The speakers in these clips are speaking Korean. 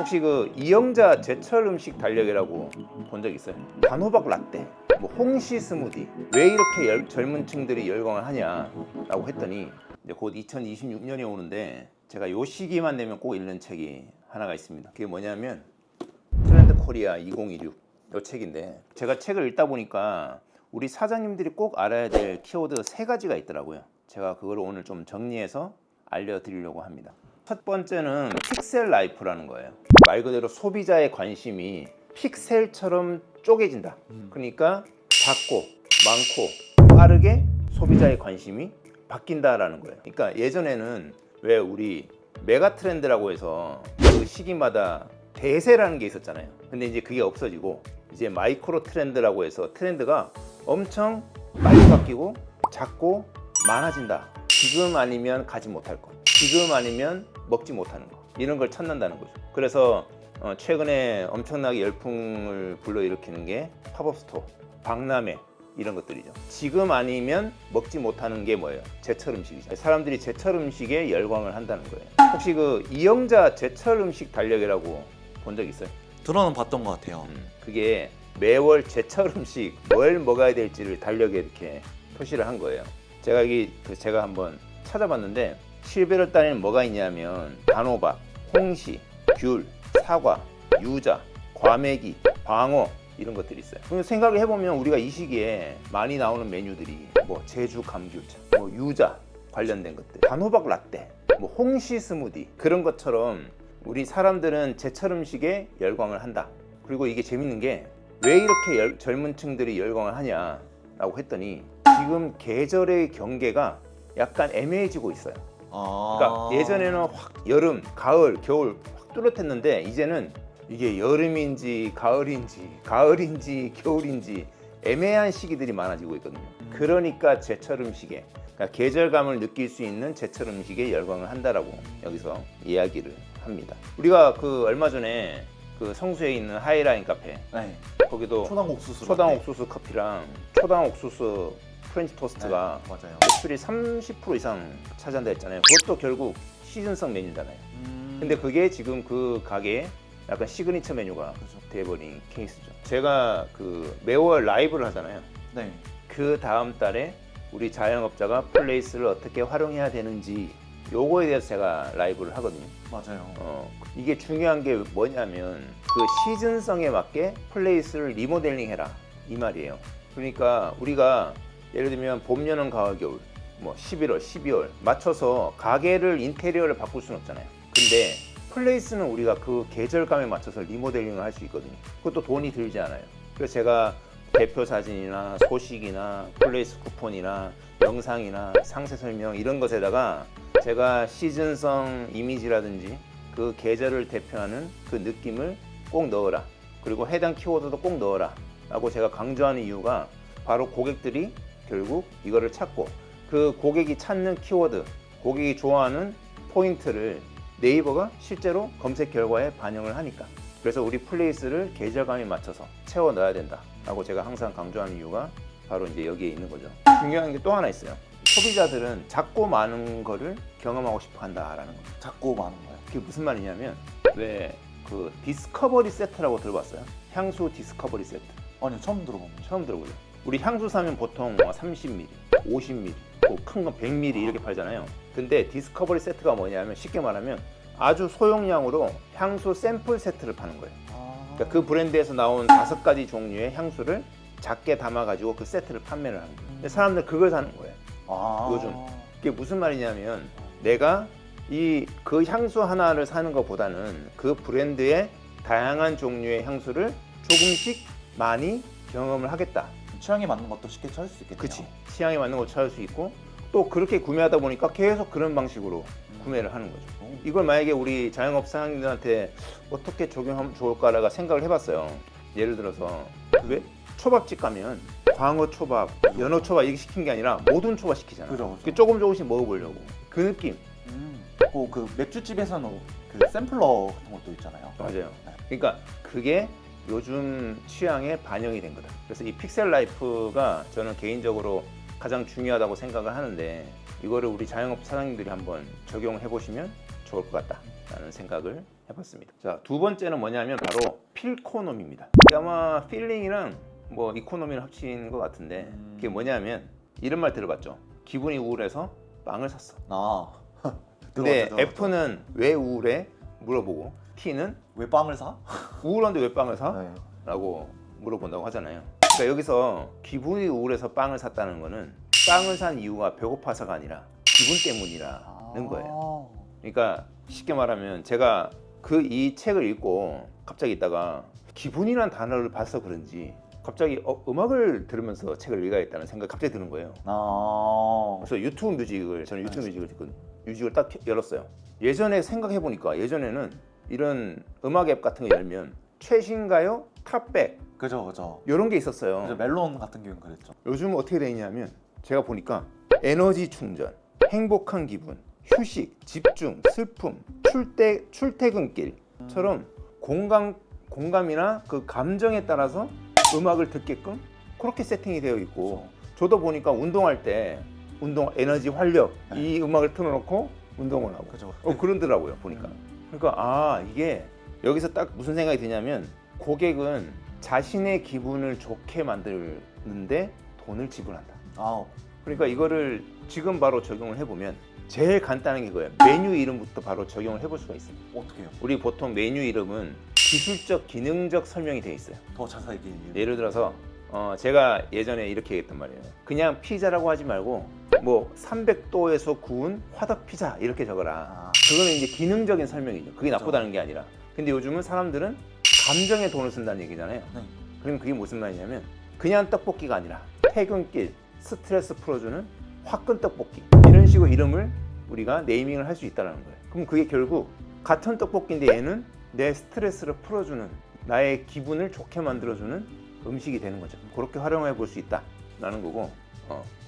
혹시 그 이영자 제철 음식 달력이라고 본 적 있어요? 단호박 라떼, 뭐 홍시 스무디, 왜 이렇게 젊은 층들이 열광을 하냐라고 했더니 이제 곧 2026년이 오는데 제가 요 시기만 되면 꼭 읽는 책이 하나가 있습니다. 그게 뭐냐면 트렌드 코리아 2026 요 책인데, 제가 책을 읽다 보니까 우리 사장님들이 꼭 알아야 될 키워드 3가지가 있더라고요. 제가 그걸 오늘 좀 정리해서 알려드리려고 합니다. 첫 번째는 픽셀 라이프라는 거예요. 말 그대로 소비자의 관심이 픽셀처럼 쪼개진다. 그러니까 작고 많고 빠르게 소비자의 관심이 바뀐다라는 거예요. 그러니까 예전에는 왜 우리 메가 트렌드라고 해서 그 시기마다 대세라는 게 있었잖아요. 근데 이제 그게 없어지고 이제 마이크로 트렌드라고 해서 트렌드가 엄청 빨리 바뀌고 작고 많아진다. 지금 아니면 가지 못할 것, 지금 아니면 먹지 못하는 것, 이런 걸 찾는다는 거죠. 그래서 최근에 엄청나게 열풍을 불러일으키는 게 팝업 스토어, 박람회 이런 것들이죠. 지금 아니면 먹지 못하는 게 뭐예요? 제철 음식이죠. 사람들이 제철 음식에 열광을 한다는 거예요. 혹시 그 이영자 제철 음식 달력이라고 본 적 있어요? 들어는 봤던 것 같아요. 그게 매월 제철 음식 뭘 먹어야 될지를 달력에 이렇게 표시를 한 거예요. 제가 한번 찾아봤는데 11월 달에는 뭐가 있냐면 단호박, 홍시, 귤, 사과, 유자, 과메기, 광어 이런 것들이 있어요. 그럼 생각을 해보면 우리가 이 시기에 많이 나오는 메뉴들이 뭐 제주 감귤차, 뭐 유자 관련된 것들, 단호박 라떼, 뭐 홍시 스무디, 그런 것처럼 우리 사람들은 제철 음식에 열광을 한다. 그리고 이게 재밌는 게 왜 이렇게 젊은 층들이 열광을 하냐라고 했더니 지금 계절의 경계가 약간 애매해지고 있어요. 그러니까 예전에는 확 여름, 가을, 겨울 확 뚜렷했는데 이제는 이게 여름인지 가을인지 겨울인지 애매한 시기들이 많아지고 있거든요. 그러니까 제철 음식에, 그러니까 계절감을 느낄 수 있는 제철 음식에 열광을 한다라고 여기서 이야기를 합니다. 우리가 그 얼마 전에 그 성수에 있는 하이라인 카페, 네. 거기도 초당 옥수수 커피랑 초당 옥수수 프렌치 토스트가 네, 맞아요. 매출이 30% 이상 차지한다 했잖아요. 그것도 결국 시즌성 메뉴잖아요. 근데 그게 지금 그 가게의 약간 시그니처 메뉴가 돼버린 케이스죠. 제가 그 매월 라이브를 하잖아요. 네. 그 다음 달에 우리 자영업자가 플레이스를 어떻게 활용해야 되는지 요거에 대해서 제가 라이브를 하거든요. 맞아요. 이게 중요한 게 뭐냐면 그 시즌성에 맞게 플레이스를 리모델링 해라 이 말이에요. 그러니까 우리가 예를 들면 봄, 여름, 가을, 겨울 뭐 11월, 12월 맞춰서 가게를 인테리어를 바꿀 수는 없잖아요. 근데 플레이스는 우리가 그 계절감에 맞춰서 리모델링을 할 수 있거든요. 그것도 돈이 들지 않아요. 그래서 제가 대표 사진이나 소식이나 플레이스 쿠폰이나 영상이나 상세 설명 이런 것에다가 제가 시즌성 이미지라든지 그 계절을 대표하는 그 느낌을 꼭 넣어라. 그리고 해당 키워드도 꼭 넣어라 라고 제가 강조하는 이유가 바로 고객들이 결국 이거를 찾고 그 고객이 찾는 키워드, 고객이 좋아하는 포인트를 네이버가 실제로 검색 결과에 반영을 하니까. 그래서 우리 플레이스를 계절감에 맞춰서 채워 넣어야 된다 라고 제가 항상 강조하는 이유가 바로 이제 여기에 있는 거죠. 중요한 게 또 하나 있어요. 소비자들은 작고 많은 거를 경험하고 싶어 한다라는 거예요. 작고 많은 거요. 그게 무슨 말이냐면 왜 그 디스커버리 세트라고 들어봤어요? 향수 디스커버리 세트. 아니요, 처음 들어봅니다. 처음 들어보죠. 우리 향수 사면 보통 30ml, 50ml, 큰 건 100ml 이렇게 팔잖아요. 근데 디스커버리 세트가 뭐냐면 쉽게 말하면 아주 소용량으로 향수 샘플 세트를 파는 거예요. 그러니까 그 브랜드에서 나온 5가지 종류의 향수를 작게 담아가지고 그 세트를 판매를 하는 거예요. 근데 사람들 그걸 사는 거예요. 요즘. 그게 무슨 말이냐면 내가 그 향수 하나를 사는 것보다는 그 브랜드의 다양한 종류의 향수를 조금씩 많이 경험을 하겠다. 취향에 맞는 것도 쉽게 찾을 수 있겠네요. 그치. 취향에 맞는 걸 찾을 수 있고 또 그렇게 구매하다 보니까 계속 그런 방식으로 구매를 하는 거죠. 이걸 만약에 우리 자영업 사장님들한테 어떻게 적용하면 좋을까라고 생각을 해봤어요. 예를 들어서 왜 초밥집 가면 광어 초밥, 연어 초밥 이렇게 시킨 게 아니라 모든 초밥 시키잖아. 그죠. 조금씩 먹어보려고. 그 느낌. 그 맥주집에서는 그 샘플러 같은 것도 있잖아요. 맞아요. 네. 그러니까 그게 요즘 취향에 반영이 된 거다. 그래서 이 픽셀 라이프가 저는 개인적으로 가장 중요하다고 생각을 하는데 이거를 우리 자영업 사장님들이 한번 적용해 보시면 좋을 것 같다라는 생각을 해봤습니다. 자, 두 번째는 뭐냐면 바로 필코놈입니다. 아마 필링이랑 뭐 이코노미를 합친 것 같은데 그게 뭐냐면 이런 말 들어봤죠. 기분이 우울해서 빵을 샀어. 아. 근데 들어봤죠. F는 왜 우울해? 물어보고 T는 왜 빵을 사? 우울한데 왜 빵을 사? 네. 라고 물어본다고 하잖아요. 그러니까 여기서 기분이 우울해서 빵을 샀다는 거는 빵을 산 이유가 배고파서가 아니라 기분 때문이라는 거예요. 그러니까 쉽게 말하면 제가 이 책을 읽고 갑자기 있다가 기분이란 단어를 봐서 그런지 갑자기 음악을 들으면서 책을 읽어야겠다는 생각이 갑자기 드는 거예요. 아. 그래서 저는 유튜브 뮤직을 듣거든요. 뮤직을 딱 열었어요. 예전에 생각해보니까 예전에는 이런 음악 앱 같은 거 열면 최신가요? 탑백 그죠. 이런 게 있었어요. 그죠. 멜론 같은 경우는 그랬죠. 요즘은 어떻게 돼 있냐면 제가 보니까 에너지 충전, 행복한 기분, 휴식, 집중, 슬픔, 출퇴근길처럼 공감이나 그 감정에 따라서 음악을 듣게끔 그렇게 세팅이 되어 있고 저도 보니까 운동할 때 에너지 활력 이 음악을 틀어놓고 운동을 하고 그죠. 그러더라고요 보니까. 그러니까 이게 여기서 딱 무슨 생각이 드냐면 고객은 자신의 기분을 좋게 만드는데 돈을 지불한다. 아. 그러니까 이거를 지금 바로 적용을 해보면 제일 간단한 게 이거예요. 메뉴 이름부터 바로 적용을 해볼 수가 있어요. 어떻게요? 우리 보통 메뉴 이름은 기술적, 기능적 설명이 돼 있어요. 더 자세히 예를 들어서 제가 예전에 이렇게 얘기했단 말이에요. 그냥 피자라고 하지 말고 뭐 300도에서 구운 화덕 피자 이렇게 적어라. 그거는 이제 기능적인 설명이죠. 그게 나쁘다는 게 아니라. 근데 요즘은 사람들은 감정에 돈을 쓴다는 얘기잖아요. 네. 그럼 그게 무슨 말이냐면 그냥 떡볶이가 아니라 퇴근길 스트레스 풀어주는 화끈 떡볶이 이런 식으로 이름을 우리가 네이밍을 할 수 있다는 거예요. 그럼 그게 결국 같은 떡볶이인데 얘는 내 스트레스를 풀어주는 나의 기분을 좋게 만들어주는 음식이 되는 거죠. 그렇게 활용해 볼 수 있다라는 거고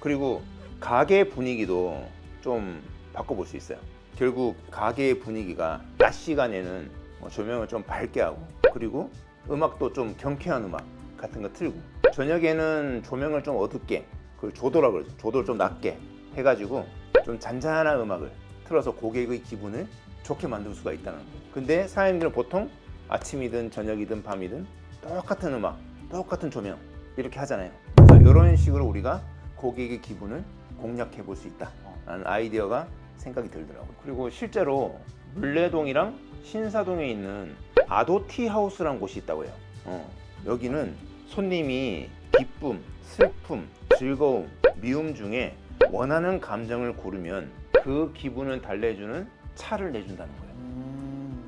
그리고 가게 분위기도 좀 바꿔볼 수 있어요. 결국 가게의 분위기가 낮 시간에는 조명을 좀 밝게 하고 그리고 음악도 좀 경쾌한 음악 같은 거 틀고 저녁에는 조명을 좀 어둡게 그걸 조도라 그러죠. 조도를 좀 낮게 해가지고 좀 잔잔한 음악을 틀어서 고객의 기분을 좋게 만들 수가 있다는 거예요. 근데 사장님들은 보통 아침이든 저녁이든 밤이든 똑같은 음악, 똑같은 조명 이렇게 하잖아요. 그래서 이런 식으로 우리가 고객의 기분을 공략해 볼 수 있다라는 아이디어가 생각이 들더라고요. 그리고 실제로 물레동이랑 신사동에 있는 아도티 하우스라는 곳이 있다고 해요. 여기는 손님이 기쁨, 슬픔, 즐거움, 미움 중에 원하는 감정을 고르면 그 기분을 달래주는 차를 내준다는 거예요.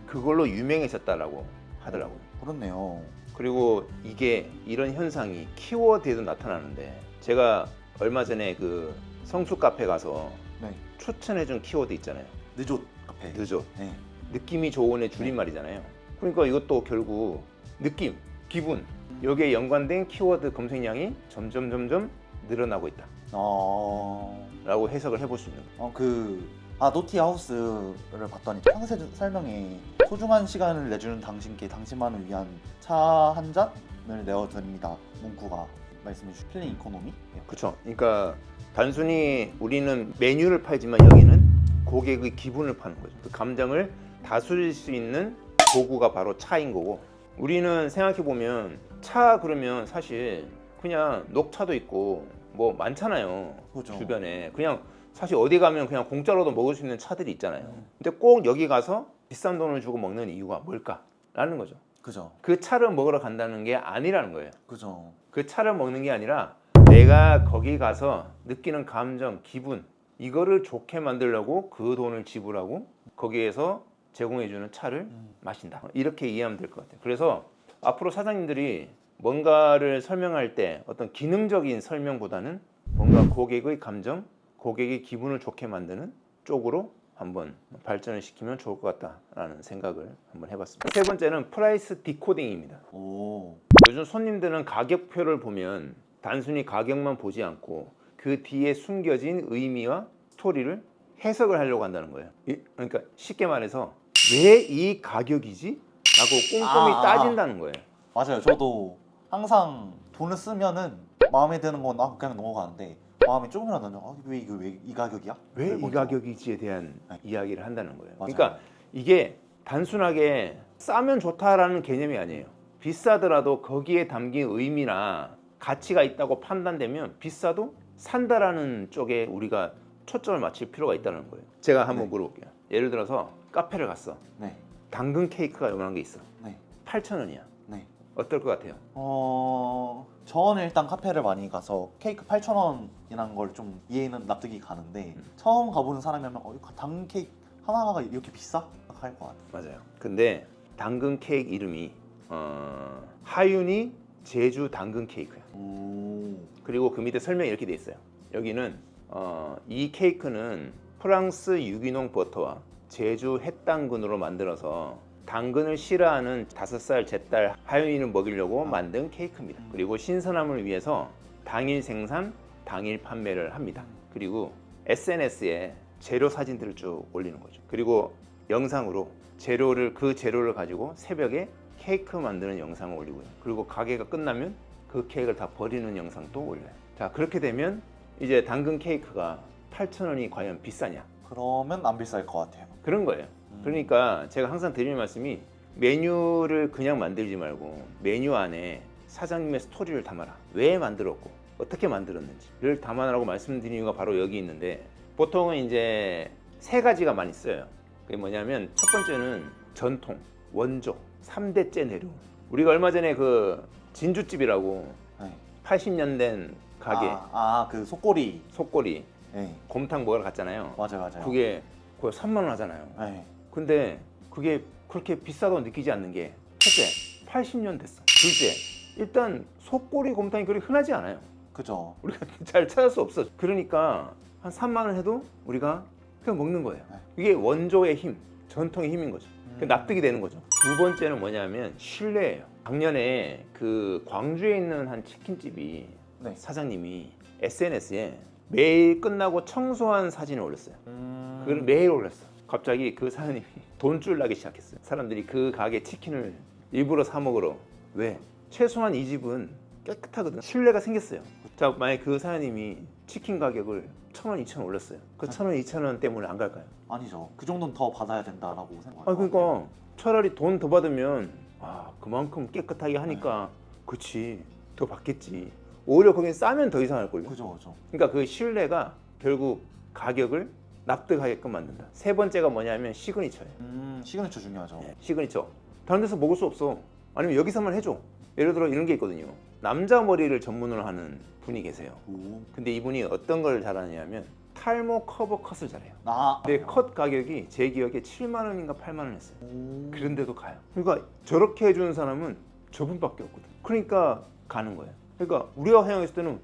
그걸로 유명해졌다라고 하더라고요. 그렇네요. 그리고 이런 현상이 키워드에도 나타나는데 제가 얼마 전에 그 성수 카페 가서 네. 추천해준 키워드 있잖아요. 느조 카페. 늦어. 네. 느낌이 좋은의 줄임말이잖아요. 그러니까 이것도 결국 느낌, 기분 여기에 연관된 키워드 검색량이 점점 늘어나고 있다 라고 해석을 해볼 수 있는 거예요. 그 아도티 하우스를 봤더니 상세 설명에 소중한 시간을 내주는 당신께 당신만을 위한 차 한 잔을 내어드립니다. 문구가 말씀해 주신 필링 이코노미? 그렇죠. 그러니까 단순히 우리는 메뉴를 팔지만 여기는 고객의 기분을 파는 거죠. 그 감정을 다스릴 수 있는 도구가 바로 차인 거고 우리는 생각해 보면 차 그러면 사실 그냥 녹차도 있고 뭐 많잖아요. 그죠. 주변에 그냥 사실 어디 가면 그냥 공짜로도 먹을 수 있는 차들이 있잖아요. 근데 꼭 여기 가서 비싼 돈을 주고 먹는 이유가 뭘까라는 거죠. 그죠. 그 차를 먹으러 간다는 게 아니라는 거예요. 그죠. 그 차를 먹는 게 아니라 내가 거기 가서 느끼는 감정, 기분 이거를 좋게 만들려고 그 돈을 지불하고 거기에서 제공해주는 차를 마신다. 이렇게 이해하면 될 것 같아요. 그래서 앞으로 사장님들이 뭔가를 설명할 때 어떤 기능적인 설명보다는 뭔가 고객의 감정, 고객의 기분을 좋게 만드는 쪽으로 한번 발전을 시키면 좋을 것 같다라는 생각을 한번 해봤습니다. 세 번째는 프라이스 디코딩입니다. 오. 요즘 손님들은 가격표를 보면 단순히 가격만 보지 않고 그 뒤에 숨겨진 의미와 스토리를 해석을 하려고 한다는 거예요. 그러니까 쉽게 말해서 왜 이 가격이지? 라고 꼼꼼히 따진다는 거예요. 맞아요. 저도 항상 돈을 쓰면은 마음에 드는 건 그냥 넘어가는데 마음이 조금이라도 왜 이 가격이야? 왜 이 먼저. 가격이지에 대한 네. 이야기를 한다는 거예요. 맞아요. 그러니까 이게 단순하게 싸면 좋다라는 개념이 아니에요. 비싸더라도 거기에 담긴 의미나 가치가 있다고 판단되면 비싸도 산다라는 쪽에 우리가 초점을 맞출 필요가 있다는 거예요. 제가 한번 네. 물어볼게요. 예를 들어서 카페를 갔어. 네. 당근 케이크가 요만한 게 있어. 네. 8,000원이야. 네. 어떨 것 같아요? 저는 일단 카페를 많이 가서 케이크 8,000원이라는 걸 좀 이해는 납득이 가는데 처음 가보는 사람이면 당근 케이크 하나가 이렇게 비싸? 할 것 같아요. 맞아요. 근데 당근 케이크 이름이 하윤이 제주 당근 케이크야. 오. 그리고 그 밑에 설명이 이렇게 돼 있어요. 여기는 이 케이크는 프랑스 유기농 버터와 제주 햇당근으로 만들어서 당근을 싫어하는 5살 제 딸 하윤이를 먹이려고 만든 케이크입니다. 그리고 신선함을 위해서 당일 생산, 당일 판매를 합니다. 그리고 SNS에 재료 사진들을 쭉 올리는 거죠. 그리고 영상으로 그 재료를 가지고 새벽에 케이크 만드는 영상을 올리고요. 그리고 가게가 끝나면 그 케이크를 다 버리는 영상도 올려요. 자, 그렇게 되면 이제 당근 케이크가 8,000원이 과연 비싸냐? 그러면 안 비쌀 것 같아요. 그런 거예요. 그러니까 제가 항상 드리는 말씀이 메뉴를 그냥 만들지 말고 메뉴 안에 사장님의 스토리를 담아라. 왜 만들었고 어떻게 만들었는지를 담아라고 말씀드리는 이유가 바로 여기 있는데, 보통은 이제 세 가지가 많이 쓰여요. 그게 뭐냐면 첫 번째는 전통, 원조, 3대째 내려온. 우리가 얼마 전에 그 진주집이라고 네. 80년 된 가게 그 속꼬리. 속꼬리 네. 곰탕 먹으러 갔잖아요. 맞아요. 그게 거의 3만 원 하잖아요. 네. 근데 그게 그렇게 비싸다고 느끼지 않는 게, 첫째, 80년 됐어. 둘째, 일단 속꼬리 곰탕이 그렇게 흔하지 않아요. 그죠. 우리가 잘 찾을 수 없어. 그러니까 한 3만 원 해도 우리가 그냥 먹는 거예요. 네. 이게 원조의 힘, 전통의 힘인 거죠. 납득이 되는 거죠. 두 번째는 뭐냐면 신뢰예요. 작년에 그 광주에 있는 한 치킨집이 네. 사장님이 SNS에 매일 끝나고 청소한 사진을 올렸어요. 그걸 매일 올렸어. 갑자기 그 사장님이 돈줄 나기 시작했어요. 사람들이 그 가게 치킨을 일부러 사 먹으러. 왜? 최소한 이 집은 깨끗하거든. 신뢰가 생겼어요. 자, 만약 그 사장님이 치킨 가격을 1,000원, 2,000원 올렸어요. 그 1,000원, 2,000원 때문에 안 갈까요? 아니죠. 그 정도는 더 받아야 된다라고 생각해요. 그러니까 차라리 돈 더 받으면 그만큼 깨끗하게 하니까 그치, 더 받겠지. 오히려 거긴 싸면 더 이상 할걸요. 그죠. 그러니까 그 신뢰가 결국 가격을 납득하게끔 만든다. 세 번째가 뭐냐면 시그니처예요. 시그니처 중요하죠. 시그니처. 다른 데서 먹을 수 없어. 아니면 여기서만 해줘. 예를 들어 이런 게 있거든요. 남자 머리를 전문으로 하는 분이 계세요. 오. 근데 이분이 어떤 걸 잘하냐면 탈모 커버 컷을 잘해요. 근데 그래요? 컷 가격이 제 기억에 7만 원인가 8만 원 했어요. 오. 그런데도 가요. 그러니까 저렇게 해주는 사람은 저분밖에 없거든. 그러니까 가는 거예요. 그러니까 우리가 생각했을 때는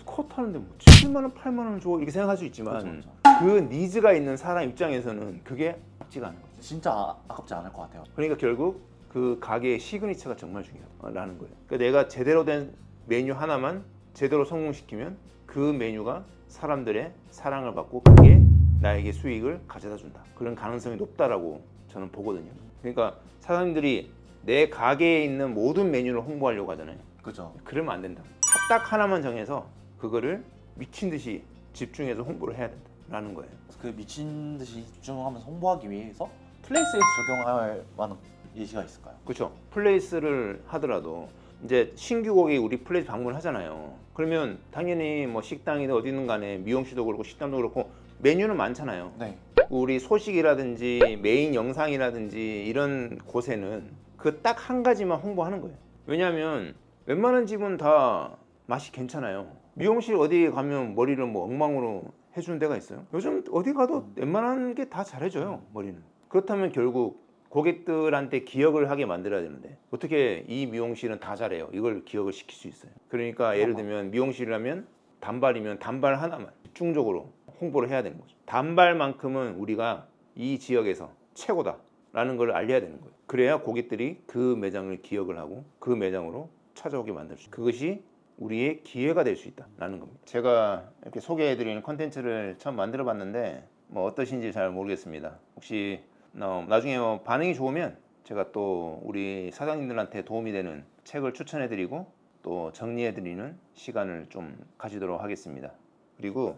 컷 하는데 뭐 7만 원, 8만 원 줘 이렇게 생각할 수 있지만 그렇죠. 그 니즈가 있는 사람 입장에서는 그게 아깝지가 않은 거죠. 진짜 아깝지 않을 것 같아요. 그러니까 결국 그 가게의 시그니처가 정말 중요하다는 거예요. 그러니까 내가 제대로 된 메뉴 하나만 제대로 성공시키면 그 메뉴가 사람들의 사랑을 받고 그게 나에게 수익을 가져다 준다. 그런 가능성이 높다라고 저는 보거든요. 그러니까 사장님들이 내 가게에 있는 모든 메뉴를 홍보하려고 하잖아요. 그죠. 그러면 안 된다. 딱 하나만 정해서 그거를 미친 듯이 집중해서 홍보를 해야 된다라는 거예요. 그 미친 듯이 집중하면서 홍보하기 위해서 플레이스에서 적용할 만한 예시가 있을까요? 그렇죠. 플레이스를 하더라도 이제 신규 고객이 우리 플레이스 방문을 하잖아요. 그러면 당연히 뭐 식당이든 어디든 간에 미용실도 그렇고 식당도 그렇고 메뉴는 많잖아요. 네. 우리 소식이라든지 메인 영상이라든지 이런 곳에는 그 딱 한 가지만 홍보하는 거예요. 왜냐하면 웬만한 집은 다 맛이 괜찮아요. 미용실 어디 가면 머리를 뭐 엉망으로 해주는 데가 있어요? 요즘 어디 가도 웬만한 게 다 잘해줘요, 머리는. 그렇다면 결국 고객들한테 기억을 하게 만들어야 되는데 어떻게 이 미용실은 다 잘해요? 이걸 기억을 시킬 수 있어요. 그러니까 예를 들면 미용실이라면 단발이면 단발 하나만 집중적으로 홍보를 해야 되는 거죠. 단발만큼은 우리가 이 지역에서 최고다라는 걸 알려야 되는 거예요. 그래야 고객들이 그 매장을 기억을 하고 그 매장으로 찾아오게 만들 수 있어요. 그것이 우리의 기회가 될 수 있다라는 겁니다. 제가 이렇게 소개해드리는 컨텐츠를 처음 만들어 봤는데 뭐 어떠신지 잘 모르겠습니다. 혹시 나중에 반응이 좋으면 제가 또 우리 사장님들한테 도움이 되는 책을 추천해드리고 또 정리해드리는 시간을 좀 가지도록 하겠습니다. 그리고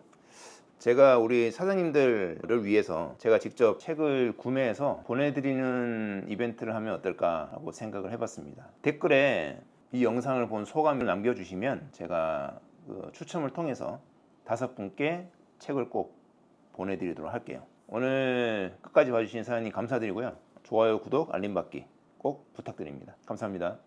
제가 우리 사장님들을 위해서 제가 직접 책을 구매해서 보내드리는 이벤트를 하면 어떨까 하고 생각을 해봤습니다. 댓글에 이 영상을 본 소감을 남겨주시면 제가 그 추첨을 통해서 5분께 책을 꼭 보내드리도록 할게요. 오늘 끝까지 봐주신 사장님 감사드리고요. 좋아요, 구독, 알림 받기 꼭 부탁드립니다. 감사합니다.